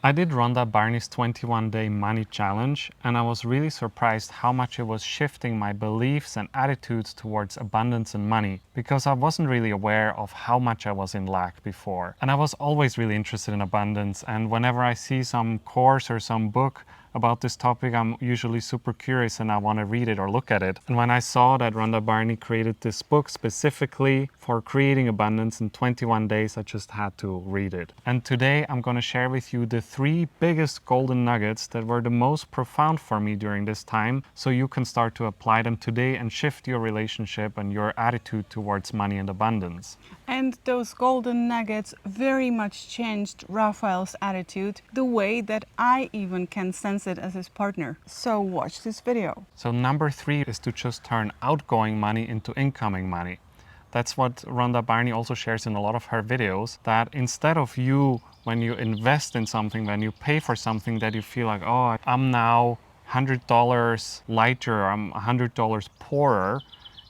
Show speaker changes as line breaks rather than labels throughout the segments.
I did Rhonda Byrne's 21-day money challenge, and I was really surprised how much it was shifting my beliefs and attitudes towards abundance and money, because I wasn't really aware of how much I was in lack before. And I was always really interested in abundance, and whenever I see some course or some book about this topic, I'm usually super curious and I want to read it or look at it. And when I saw that Rhonda Byrne created this book specifically for creating abundance in 21 days, I just had to read it. And today I'm going to share with you the 3 biggest golden nuggets that were the most profound for me during this time, so you can start to apply them today and shift your relationship and your attitude towards money and abundance.
And those golden nuggets very much changed Raphael's attitude, the way that I even can sense it as his partner. So watch this video.
So number 3 is to just turn outgoing money into incoming money. That's what Rhonda Byrne also shares in a lot of her videos, that instead of you, when you invest in something, when you pay for something, that you feel like, oh, I'm now $100 lighter, I'm $100 poorer,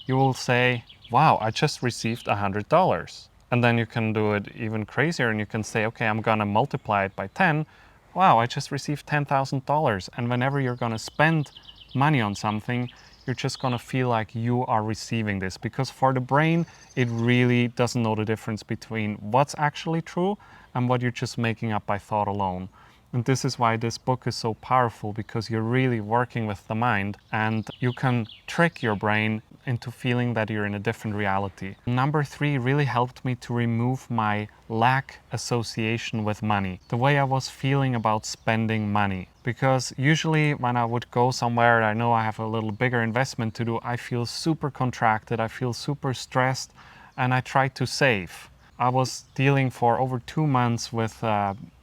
you will say, wow, I just received $100. And then you can do it even crazier and you can say, okay, I'm gonna multiply it by 10. Wow, I just received $10,000. And whenever you're gonna spend money on something, you're just gonna feel like you are receiving this, because for the brain, it really doesn't know the difference between what's actually true and what you're just making up by thought alone. And this is why this book is so powerful, because you're really working with the mind and you can trick your brain into feeling that you're in a different reality. Number 3 really helped me to remove my lack association with money, the way I was feeling about spending money. Because usually when I would go somewhere, I know I have a little bigger investment to do, I feel super contracted, I feel super stressed, and I try to save. I was dealing for over 2 months with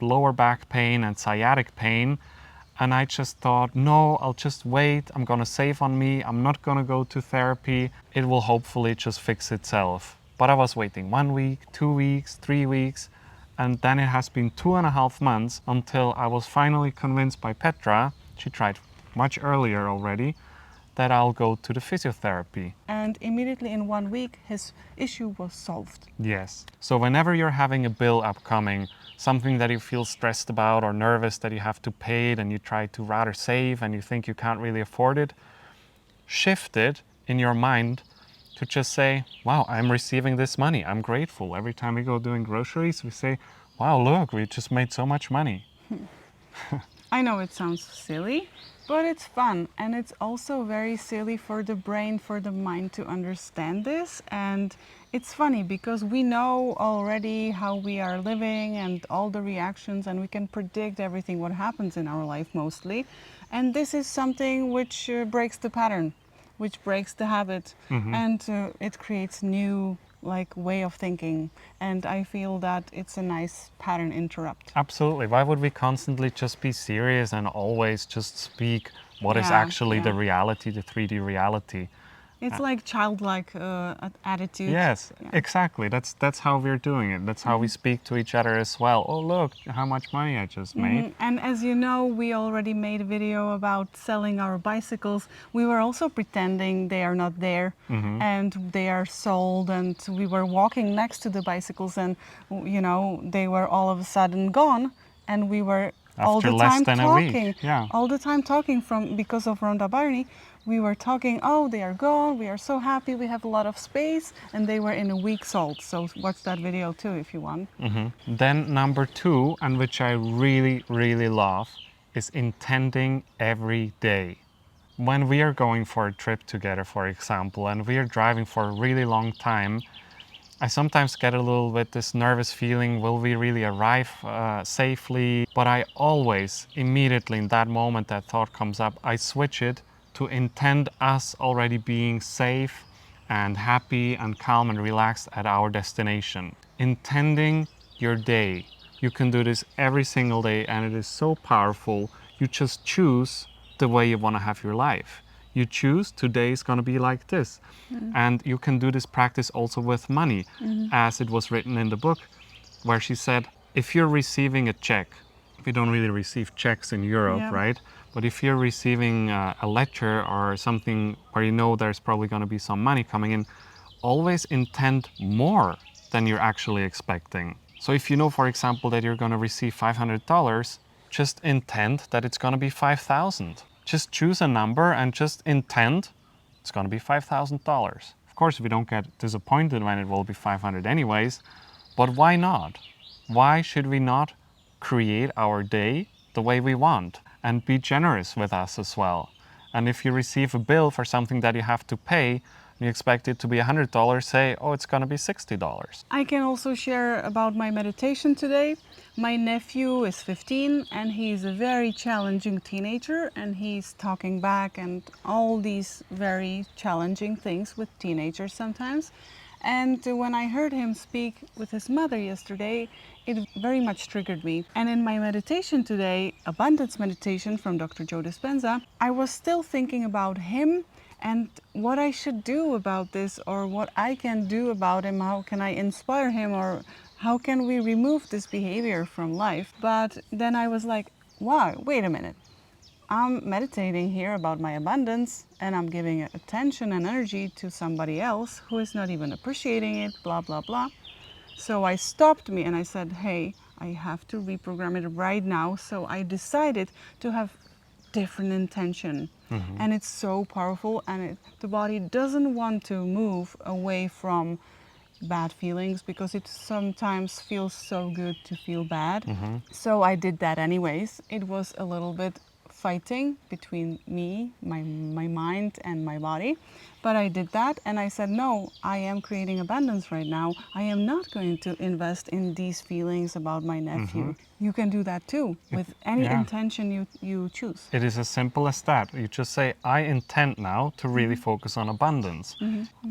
lower back pain and sciatic pain, and I just thought, no, I'll just wait, I'm gonna save on me, I'm not gonna go to therapy, it will hopefully just fix itself. But I was waiting 1 week, 2 weeks, 3 weeks, and then it has been 2.5 months until I was finally convinced by Petra, she tried much earlier already, that I'll go to the physiotherapy.
And immediately in 1 week, his issue was solved.
Yes. So whenever you're having a bill upcoming, something that you feel stressed about or nervous that you have to pay it and you try to rather save and you think you can't really afford it, shift it in your mind to just say, wow, I'm receiving this money. I'm grateful. Every time we go doing groceries, we say, wow, look, we just made so much money.
I know it sounds silly, but it's fun, and it's also very silly for the brain, for the mind to understand this. And it's funny because we know already how we are living and all the reactions, and we can predict everything what happens in our life mostly. And this is something which breaks the pattern, which breaks the habit, and it creates new way of thinking. And I feel that it's a nice pattern interrupt.
Absolutely. Why would we constantly just be serious and always just speak what is actually the reality, the 3D reality?
It's like childlike attitude.
Yes, exactly. That's how we're doing it. That's how we speak to each other as well. Oh, look how much money I just made.
And as you know, we already made a video about selling our bicycles. We were also pretending they are not there and they are sold, and we were walking next to the bicycles, and you know, they were all of a sudden gone, and we were all the time talking. All the time talking because of Rhonda Byrne. We were talking, oh, they are gone, we are so happy, we have a lot of space, and they were in a week sold. So watch that video too if you want.
Then number 2, and which I really, really love, is intending every day. When we are going for a trip together, for example, and we are driving for a really long time, I sometimes get a little bit this nervous feeling, will we really arrive safely? But I always, immediately in that moment that thought comes up, I switch it to intend us already being safe and happy and calm and relaxed at our destination. Intending your day. You can do this every single day, and it is so powerful. You just choose the way you want to have your life. You choose today is going to be like this. And you can do this practice also with money, as it was written in the book, where she said, if you're receiving a check, we don't really receive checks in Europe, right? But if you're receiving a letter or something where you know there's probably going to be some money coming in, always intend more than you're actually expecting. So if you know, for example, that you're going to receive $500, just intend that it's going to be 5,000. Just choose a number and just intend it's going to be $5,000. Of course, we don't get disappointed when it will be 500 anyways, but why not? Why should we not create our day the way we want and be generous with us as well? And if you receive a bill for something that you have to pay, and you expect it to be $100, say, oh, it's going to be $60.
I can also share about my meditation today. My nephew is 15 and he's a very challenging teenager, and he's talking back and all these very challenging things with teenagers sometimes. And when I heard him speak with his mother yesterday, it very much triggered me. And in my meditation today, Abundance Meditation from Dr. Joe Dispenza, I was still thinking about him and what I should do about this, or what I can do about him. How can I inspire him, or how can we remove this behavior from life? But then I was like, wow, wait a minute. I'm meditating here about my abundance, and I'm giving attention and energy to somebody else who is not even appreciating it, blah, blah, blah. So I stopped me and I said, hey, I have to reprogram it right now. So I decided to have different intention. And it's so powerful, and the body doesn't want to move away from bad feelings, because it sometimes feels so good to feel bad. So I did that anyways. It was a little bit fighting between me, my mind and my body, but I did that and I said, no, I am creating abundance right now. I am not going to invest in these feelings about my nephew. You can do that too with any intention you choose.
It is as simple as that. You just say, I intend now to really focus on abundance.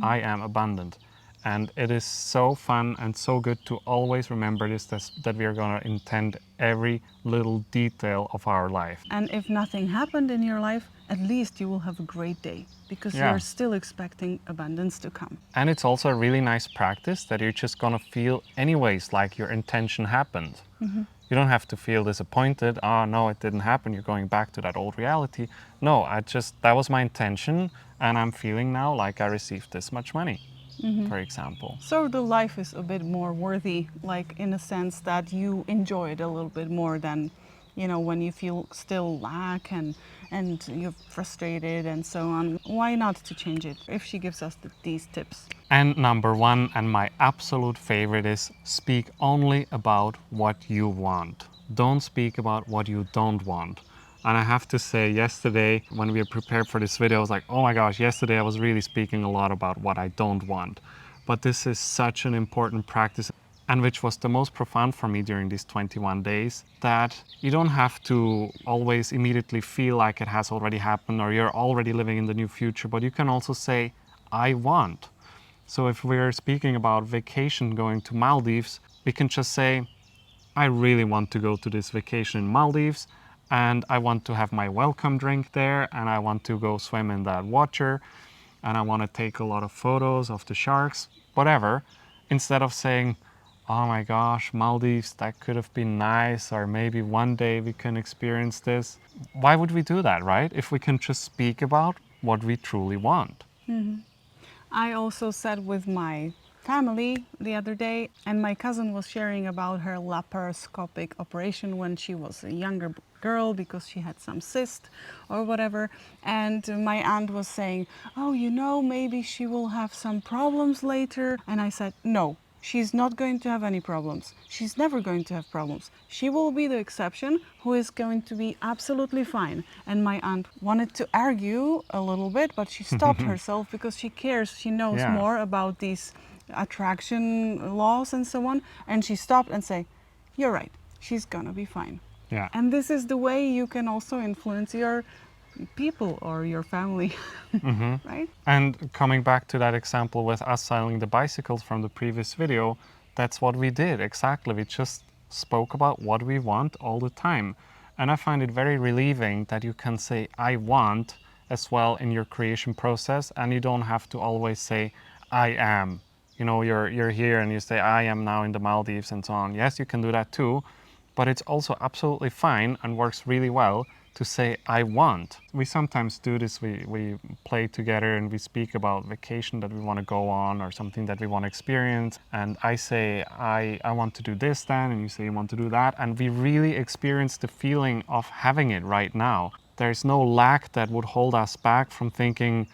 I am abundant. And it is so fun and so good to always remember this, that we are going to intend every little detail of our life.
And if nothing happened in your life, at least you will have a great day, because you're still expecting abundance to come.
And it's also a really nice practice that you're just going to feel anyways like your intention happened. You don't have to feel disappointed. Oh, no, it didn't happen. You're going back to that old reality. No, that was my intention, and I'm feeling now like I received this much money. For example.
So the life is a bit more worthy, like in a sense that you enjoy it a little bit more than, when you feel still lack and you're frustrated and so on. Why not to change it if she gives us these tips?
And number one, and my absolute favorite, is speak only about what you want. Don't speak about what you don't want. And I have to say, yesterday, when we prepared for this video, I was like, oh my gosh, yesterday I was really speaking a lot about what I don't want. But this is such an important practice, and which was the most profound for me during these 21 days, that you don't have to always immediately feel like it has already happened or you're already living in the new future, but you can also say, I want. So if we're speaking about vacation, going to Maldives, we can just say, I really want to go to this vacation in Maldives, and I want to have my welcome drink there, and I want to go swim in that water, and I want to take a lot of photos of the sharks, whatever, instead of saying, oh my gosh, Maldives, that could have been nice, or maybe one day we can experience this. Why would we do that, right? If we can just speak about what we truly want.
I also said with my family the other day, and my cousin was sharing about her laparoscopic operation when she was a younger girl, because she had some cyst or whatever, and my aunt was saying, oh, maybe she will have some problems later. And I said, no, she's not going to have any problems. She's never going to have problems. She will be the exception who is going to be absolutely fine. And my aunt wanted to argue a little bit, but she stopped herself, because she cares, she knows more about these attraction laws and so on, and she stopped and said, you're right, she's gonna be fine. And this is the way you can also influence your people or your family. Right?
And coming back to that example with us selling the bicycles from the previous video, that's what we did exactly. We just spoke about what we want all the time, and I find it very relieving that you can say I want as well in your creation process, and you don't have to always say I am. You're here and you say, I am now in the Maldives and so on. Yes, you can do that too, but it's also absolutely fine and works really well to say, I want. We sometimes do this, we play together and we speak about vacation that we want to go on or something that we want to experience. And I say, I want to do this then, and you say you want to do that. And we really experience the feeling of having it right now. There's no lack that would hold us back from thinking,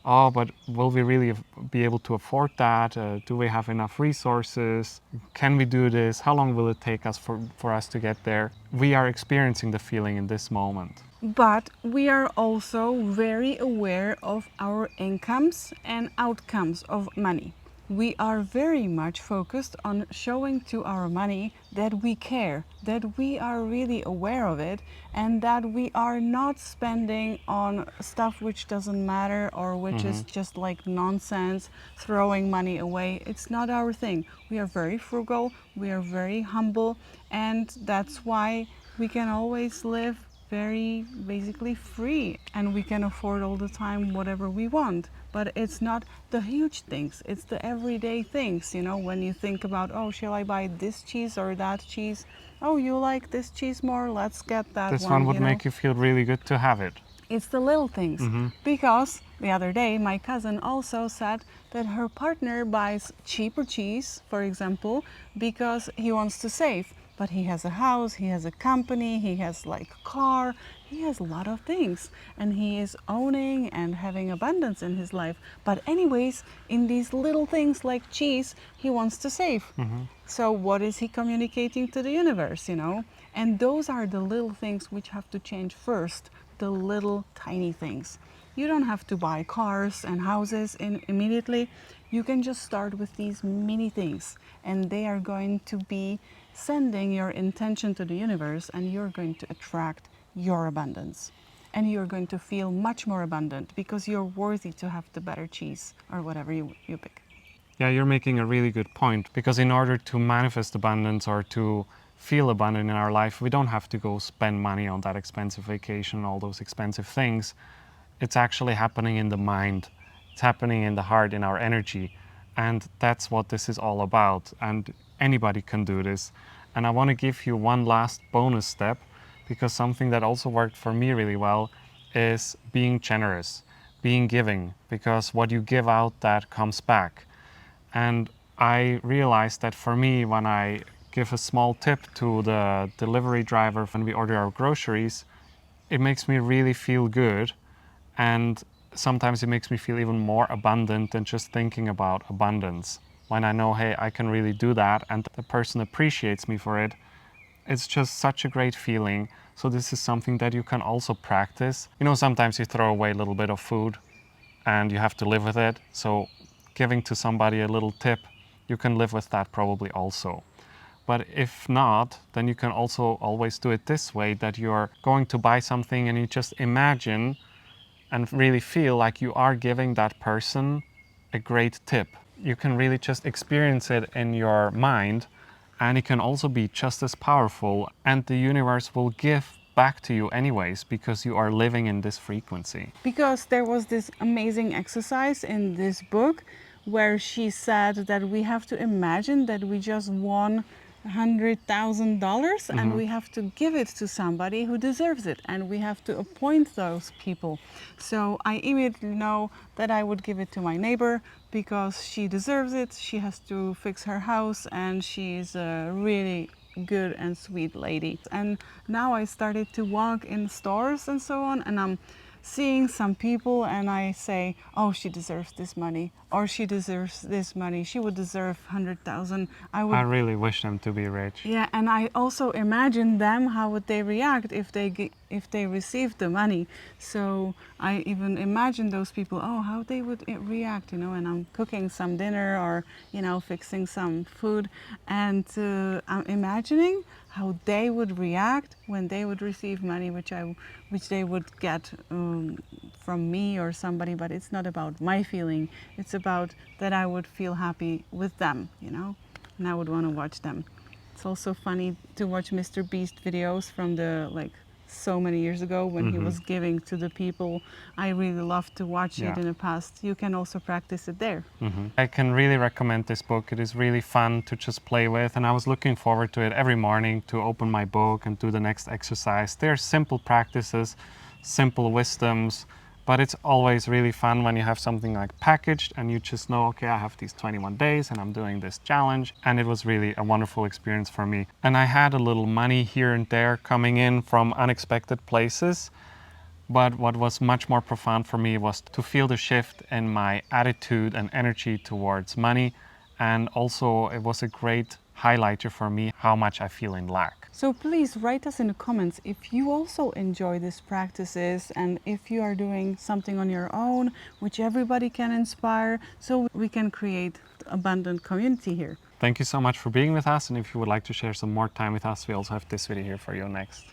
oh, but will we really be able to afford that? Do we have enough resources? Can we do this? How long will it take us for us to get there? We are experiencing the feeling in this moment.
But we are also very aware of our incomes and outcomes of money. We are very much focused on showing to our money that we care, that we are really aware of it, and that we are not spending on stuff which doesn't matter or which is just like nonsense, throwing money away. It's not our thing. We are very frugal, we are very humble, and that's why we can always live very basically free, and we can afford all the time whatever we want. But it's not the huge things, it's the everyday things, you know, when you think about, oh, shall I buy this cheese or that cheese? Oh, you like this cheese more, let's get that
This
one.
one would make you feel really good to have it.
It's the little things. Because the other day my cousin also said that her partner buys cheaper cheese, for example, because he wants to save. But he has a house, he has a company, he has like a car, he has a lot of things, and he is owning and having abundance in his life. But anyways, in these little things like cheese, he wants to save. So what is he communicating to the universe, you know? And those are the little things which have to change first, the little tiny things. You don't have to buy cars and houses immediately. You can just start with these mini things, and they are going to be sending your intention to the universe, and you're going to attract your abundance. And you're going to feel much more abundant because you're worthy to have the better cheese or whatever you pick.
Yeah, you're making a really good point, because in order to manifest abundance or to feel abundant in our life, we don't have to go spend money on that expensive vacation, all those expensive things. It's actually happening in the mind. It's happening in the heart, in our energy. And that's what this is all about. And anybody can do this. And I want to give you one last bonus step, because something that also worked for me really well is being generous, being giving, because what you give out, that comes back. And I realized that for me, when I give a small tip to the delivery driver when we order our groceries, it makes me really feel good. And sometimes it makes me feel even more abundant than just thinking about abundance. When I know, hey, I can really do that, and the person appreciates me for it, it's just such a great feeling. So this is something that you can also practice. You know, sometimes you throw away a little bit of food and you have to live with it. So giving to somebody a little tip, you can live with that probably also. But if not, then you can also always do it this way, that you're going to buy something and you just imagine and really feel like you are giving that person a great tip. You can really just experience it in your mind, and it can also be just as powerful, and the universe will give back to you anyways, because you are living in this frequency.
Because there was this amazing exercise in this book where she said that we have to imagine that we just won $100,000 and we have to give it to somebody who deserves it, and we have to appoint those people. So I immediately know that I would give it to my neighbor because she deserves it. She has to fix her house and she's a really good and sweet lady. And now I started to walk in stores and so on, and I'm seeing some people and I say, oh, she deserves this money, or she deserves this money, she would deserve 100,000. I
really wish them to be rich.
Yeah, and I also imagine them, how would they react if they received the money. So I even imagine those people, oh, how they would react, you know, and I'm cooking some dinner or, you know, fixing some food, and I'm imagining how they would react when they would receive money, which they would get from me or somebody. But it's not about my feeling, it's about that I would feel happy with them, you know, and I would want to watch them. It's also funny to watch Mr. Beast videos from the like so many years ago when he was giving to the people. I really loved to watch it in the past. You can also practice it there.
I can really recommend this book. It is really fun to just play with, and I was looking forward to it every morning to open my book and do the next exercise. They're simple practices, simple wisdoms, but it's always really fun when you have something like packaged and you just know, okay, I have these 21 days and I'm doing this challenge. And it was really a wonderful experience for me. And I had a little money here and there coming in from unexpected places. But what was much more profound for me was to feel the shift in my attitude and energy towards money. And also it was a great highlighter for me how much I feel in lack.
So please write us in the comments if you also enjoy these practices and if you are doing something on your own, which everybody can inspire, so we can create abundant community here.
Thank you so much for being with us. And if you would like to share some more time with us, we also have this video here for you next.